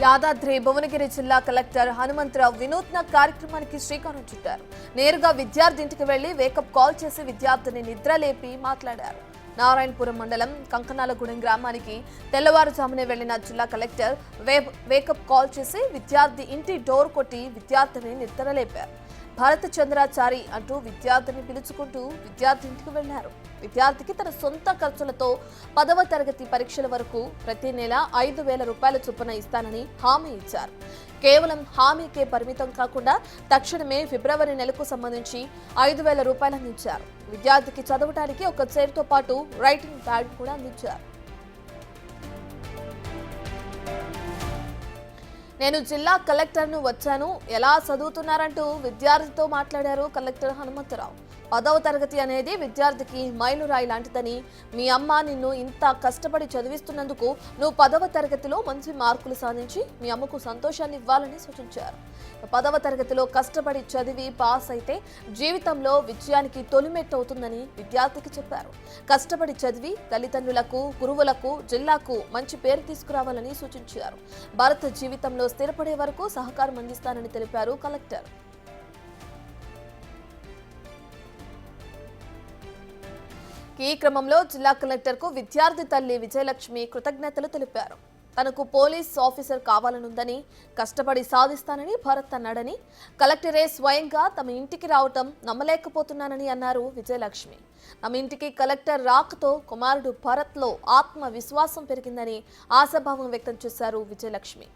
యాదాద్రి భువనగిరి జిల్లా కలెక్టర్ హనుమంతరావు వినూత్న కార్యక్రమానికి శ్రీకారం చుట్టారు. నేరుగా విద్యార్థి ఇంటికి వెళ్లి వేకప్ కాల్ చేసి విద్యార్థిని నిద్రలేపి మాట్లాడారు. నారాయణపురం మండలం కంకనాలగూడెం గ్రామానికి తెల్లవారుజామునే వెళ్లిన జిల్లా కలెక్టర్ వేకప్ కాల్ చేసి విద్యార్థి ఇంటి డోర్ కొట్టి విద్యార్థిని నిద్రలేపారు. భారత చంద్రాచారి అంటూ విద్యార్థిని పిలుచుకుంటూ విద్యార్థి ఇంటికి వెళ్లారు. విద్యార్థికి తన సొంత ఖర్చులతో 10వ తరగతి పరీక్షల వరకు ప్రతి నెల 5,000 రూపాయల చొప్పున ఇస్తానని హామీ ఇచ్చారు. కేవలం హామీకే పరిమితం కాకుండా తక్షణమే ఫిబ్రవరి నెలకు సంబంధించి 5,000 రూపాయలు అందించారు. విద్యార్థికి చదవడానికి ఒక చైర్తో పాటు రైటింగ్ ప్యాడ్ కూడా అందించారు. నేను జిల్లా కలెక్టర్ను వచ్చాను, ఎలా చదువుతున్నారంటూ విద్యార్థితో మాట్లాడారు కలెక్టర్ హనుమంతరావు. 10వ తరగతి అనేది విద్యార్థికి మైలురాయి లాంటిదని, మీ అమ్మ నిన్ను ఇంత కష్టపడి చదివిస్తున్నందుకు నువ్వు 10వ తరగతిలో మంచి మార్కులు సాధించి మీ అమ్మకు సంతోషాన్ని ఇవ్వాలని సూచించారు. 10వ తరగతిలో కష్టపడి చదివి పాస్ అయితే జీవితంలో విజయానికి తొలిమెట్టు అవుతుందని విద్యార్థికి చెప్పారు. కష్టపడి చదివి తల్లిదండ్రులకు, గురువులకు, జిల్లాకు మంచి పేరు తీసుకురావాలని సూచించారు. భారత జీవితంలో స్థిరపడే వరకు సహకారం అందిస్తానని తెలిపారు కలెక్టర్. ఈ క్రమంలో జిల్లా కలెక్టర్కు విద్యార్థి తల్లి విజయలక్ష్మి కృతజ్ఞతలు తెలిపారు. తనకు పోలీస్ ఆఫీసర్ కావాలనుందని, కష్టపడి సాధిస్తానని భరత్ అన్నాడని, కలెక్టరే స్వయంగా తమ ఇంటికి రావటం నమ్మలేకపోతున్నానని అన్నారు విజయలక్ష్మి. తమ ఇంటికి కలెక్టర్ రాకతో కుమారుడు భరత్లో ఆత్మవిశ్వాసం పెరిగిందని ఆశాభావం వ్యక్తం చేశారు విజయలక్ష్మి.